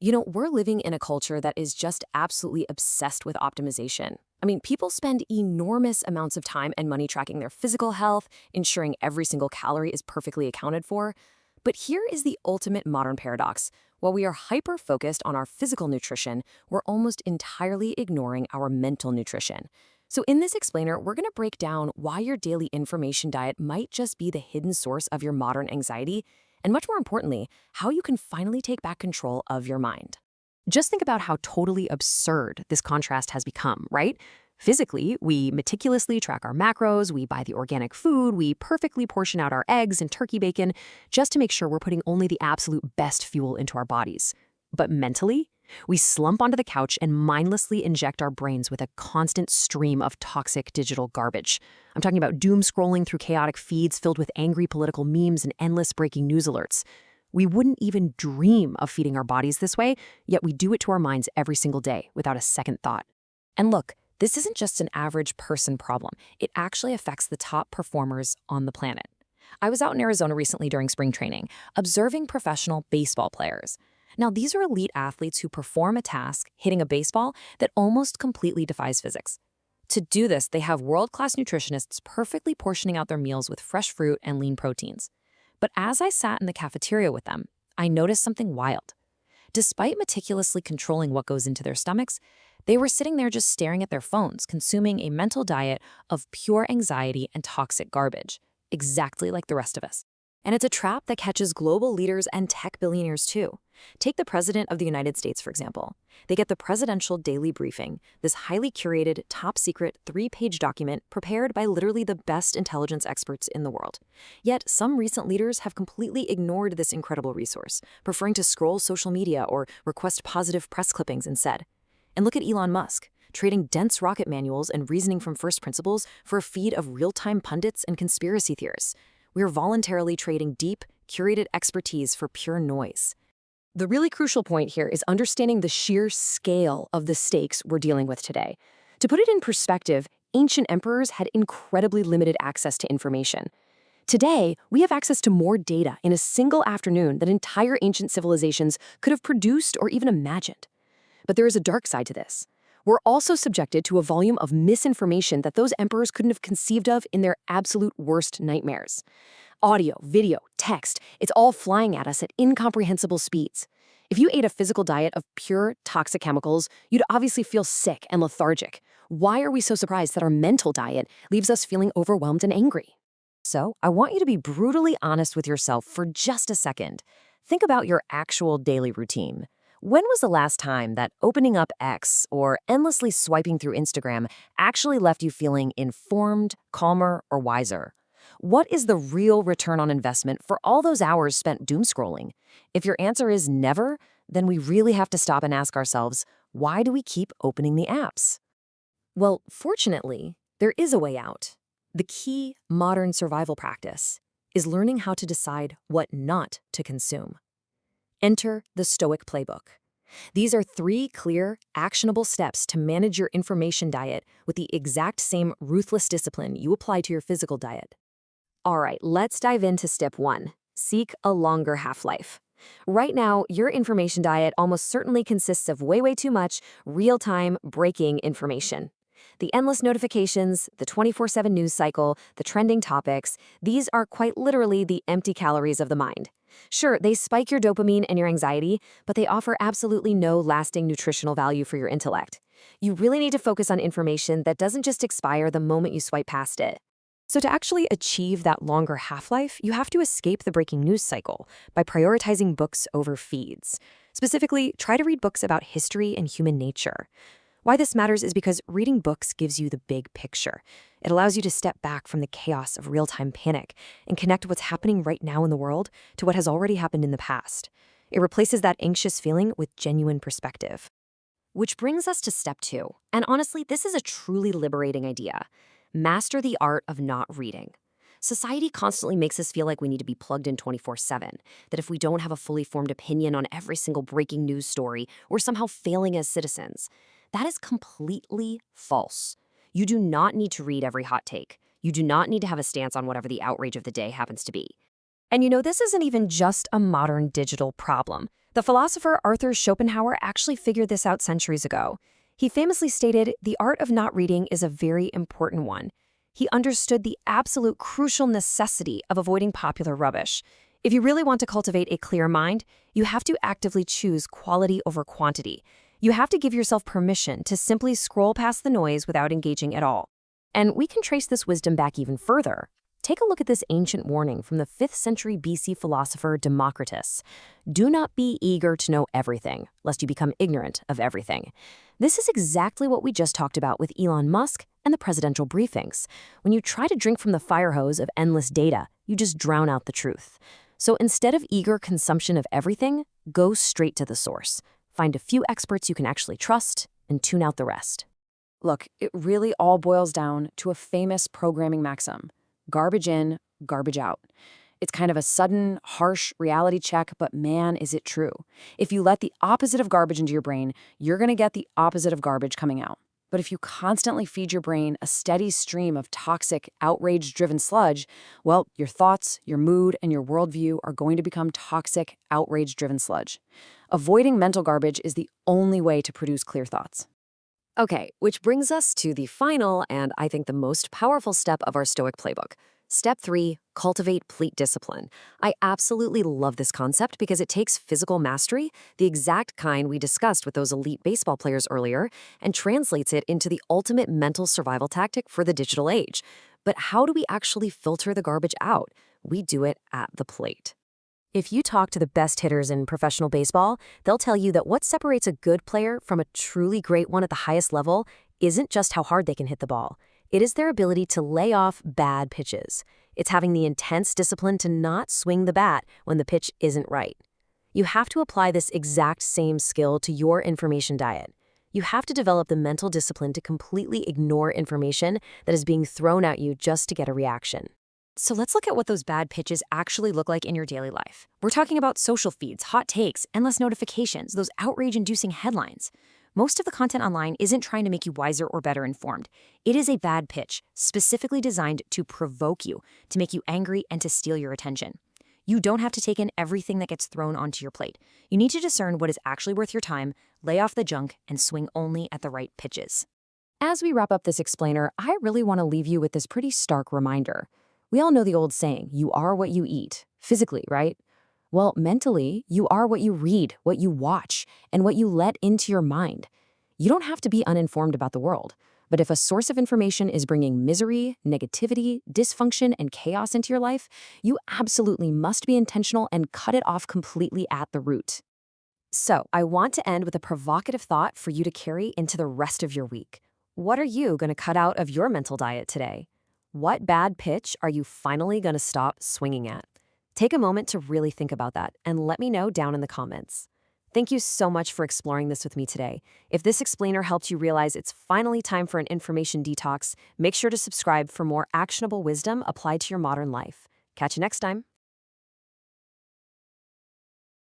We're living in a culture that is just absolutely obsessed with optimization. I mean, people spend enormous amounts of time and money tracking their physical health, ensuring every single calorie is perfectly accounted for. But here is the ultimate modern paradox. While we are hyper-focused on our physical nutrition, we're almost entirely ignoring our mental nutrition. So in this explainer, we're going to break down why your daily information diet might just be the hidden source of your modern anxiety, and much more importantly, how you can finally take back control of your mind. Just think about how totally absurd this contrast has become, right? Physically, we meticulously track our macros, we buy the organic food, we perfectly portion out our eggs and turkey bacon just to make sure we're putting only the absolute best fuel into our bodies. But mentally, we slump onto the couch and mindlessly inject our brains with a constant stream of toxic digital garbage. I'm talking about doom scrolling through chaotic feeds filled with angry political memes and endless breaking news alerts. We wouldn't even dream of feeding our bodies this way, yet we do it to our minds every single day without a second thought. And look, this isn't just an average person problem. It actually affects the top performers on the planet. I was out in Arizona recently during spring training, observing professional baseball players. Now, these are elite athletes who perform a task, hitting a baseball, that almost completely defies physics. To do this, they have world-class nutritionists perfectly portioning out their meals with fresh fruit and lean proteins. But as I sat in the cafeteria with them, I noticed something wild. Despite meticulously controlling what goes into their stomachs, they were sitting there just staring at their phones, consuming a mental diet of pure anxiety and toxic garbage, exactly like the rest of us. And it's a trap that catches global leaders and tech billionaires too. Take the President of the United States, for example. They get the Presidential Daily Briefing, this highly curated, top-secret, 3-page document prepared by literally the best intelligence experts in the world. Yet, some recent leaders have completely ignored this incredible resource, preferring to scroll social media or request positive press clippings instead. And look at Elon Musk, trading dense rocket manuals and reasoning from first principles for a feed of real-time pundits and conspiracy theorists. We are voluntarily trading deep, curated expertise for pure noise. The really crucial point here is understanding the sheer scale of the stakes we're dealing with today. To put it in perspective, ancient emperors had incredibly limited access to information. Today, we have access to more data in a single afternoon than entire ancient civilizations could have produced or even imagined. But there is a dark side to this. We're also subjected to a volume of misinformation that those emperors couldn't have conceived of in their absolute worst nightmares. Audio, video, text, it's all flying at us at incomprehensible speeds. If you ate a physical diet of pure toxic chemicals, you'd obviously feel sick and lethargic. Why are we so surprised that our mental diet leaves us feeling overwhelmed and angry? So, I want you to be brutally honest with yourself for just a second. Think about your actual daily routine. When was the last time that opening up X or endlessly swiping through Instagram actually left you feeling informed, calmer, or wiser? What is the real return on investment for all those hours spent doom scrolling? If your answer is never, then we really have to stop and ask ourselves, why do we keep opening the apps? Well, fortunately, there is a way out. The key modern survival practice is learning how to decide what not to consume. Enter the Stoic playbook. These are 3 clear, actionable steps to manage your information diet with the exact same ruthless discipline you apply to your physical diet. All right, let's dive into step 1. Seek a longer half-life. Right now, your information diet almost certainly consists of way too much real-time, breaking information. The endless notifications, the 24/7 news cycle, the trending topics, these are quite literally the empty calories of the mind. Sure, they spike your dopamine and your anxiety, but they offer absolutely no lasting nutritional value for your intellect. You really need to focus on information that doesn't just expire the moment you swipe past it. So to actually achieve that longer half-life, you have to escape the breaking news cycle by prioritizing books over feeds. Specifically, try to read books about history and human nature. Why this matters is because reading books gives you the big picture. It allows you to step back from the chaos of real-time panic and connect what's happening right now in the world to what has already happened in the past. It replaces that anxious feeling with genuine perspective. Which brings us to step 2. And honestly, this is a truly liberating idea. Master the art of not reading. Society constantly makes us feel like we need to be plugged in 24/7, that if we don't have a fully formed opinion on every single breaking news story, we're somehow failing as citizens. That is completely false. You do not need to read every hot take. You do not need to have a stance on whatever the outrage of the day happens to be. And this isn't even just a modern digital problem. The philosopher Arthur Schopenhauer actually figured this out centuries ago. He famously stated, "The art of not reading is a very important one." He understood the absolute crucial necessity of avoiding popular rubbish. If you really want to cultivate a clear mind, you have to actively choose quality over quantity. You have to give yourself permission to simply scroll past the noise without engaging at all. And we can trace this wisdom back even further. Take a look at this ancient warning from the 5th century BC philosopher Democritus. Do not be eager to know everything, lest you become ignorant of everything. This is exactly what we just talked about with Elon Musk and the presidential briefings. When you try to drink from the fire hose of endless data, you just drown out the truth. So instead of eager consumption of everything, go straight to the source. Find a few experts you can actually trust and tune out the rest. Look, it really all boils down to a famous programming maxim: garbage in, garbage out. It's kind of a sudden, harsh reality check, but man, is it true. If you let the opposite of garbage into your brain, you're going to get the opposite of garbage coming out. But if you constantly feed your brain a steady stream of toxic, outrage-driven sludge, well, your thoughts, your mood, and your worldview are going to become toxic, outrage-driven sludge. Avoiding mental garbage is the only way to produce clear thoughts. Okay, which brings us to the final and I think the most powerful step of our Stoic playbook. Step 3, cultivate plate discipline. I absolutely love this concept because it takes physical mastery, the exact kind we discussed with those elite baseball players earlier, and translates it into the ultimate mental survival tactic for the digital age. But how do we actually filter the garbage out? We do it at the plate. If you talk to the best hitters in professional baseball, they'll tell you that what separates a good player from a truly great one at the highest level isn't just how hard they can hit the ball. It is their ability to lay off bad pitches. It's having the intense discipline to not swing the bat when the pitch isn't right. You have to apply this exact same skill to your information diet. You have to develop the mental discipline to completely ignore information that is being thrown at you just to get a reaction. So let's look at what those bad pitches actually look like in your daily life. We're talking about social feeds, hot takes, endless notifications, those outrage-inducing headlines. Most of the content online isn't trying to make you wiser or better informed. It is a bad pitch, specifically designed to provoke you, to make you angry, and to steal your attention. You don't have to take in everything that gets thrown onto your plate. You need to discern what is actually worth your time, lay off the junk, and swing only at the right pitches. As we wrap up this explainer, I really want to leave you with this pretty stark reminder. We all know the old saying, you are what you eat, physically, right? Well, mentally, you are what you read, what you watch, and what you let into your mind. You don't have to be uninformed about the world, but if a source of information is bringing misery, negativity, dysfunction, and chaos into your life, you absolutely must be intentional and cut it off completely at the root. So, I want to end with a provocative thought for you to carry into the rest of your week. What are you going to cut out of your mental diet today? What bad pitch are you finally going to stop swinging at? Take a moment to really think about that and let me know down in the comments. Thank you so much for exploring this with me today. If this explainer helped you realize it's finally time for an information detox, make sure to subscribe for more actionable wisdom applied to your modern life. Catch you next time.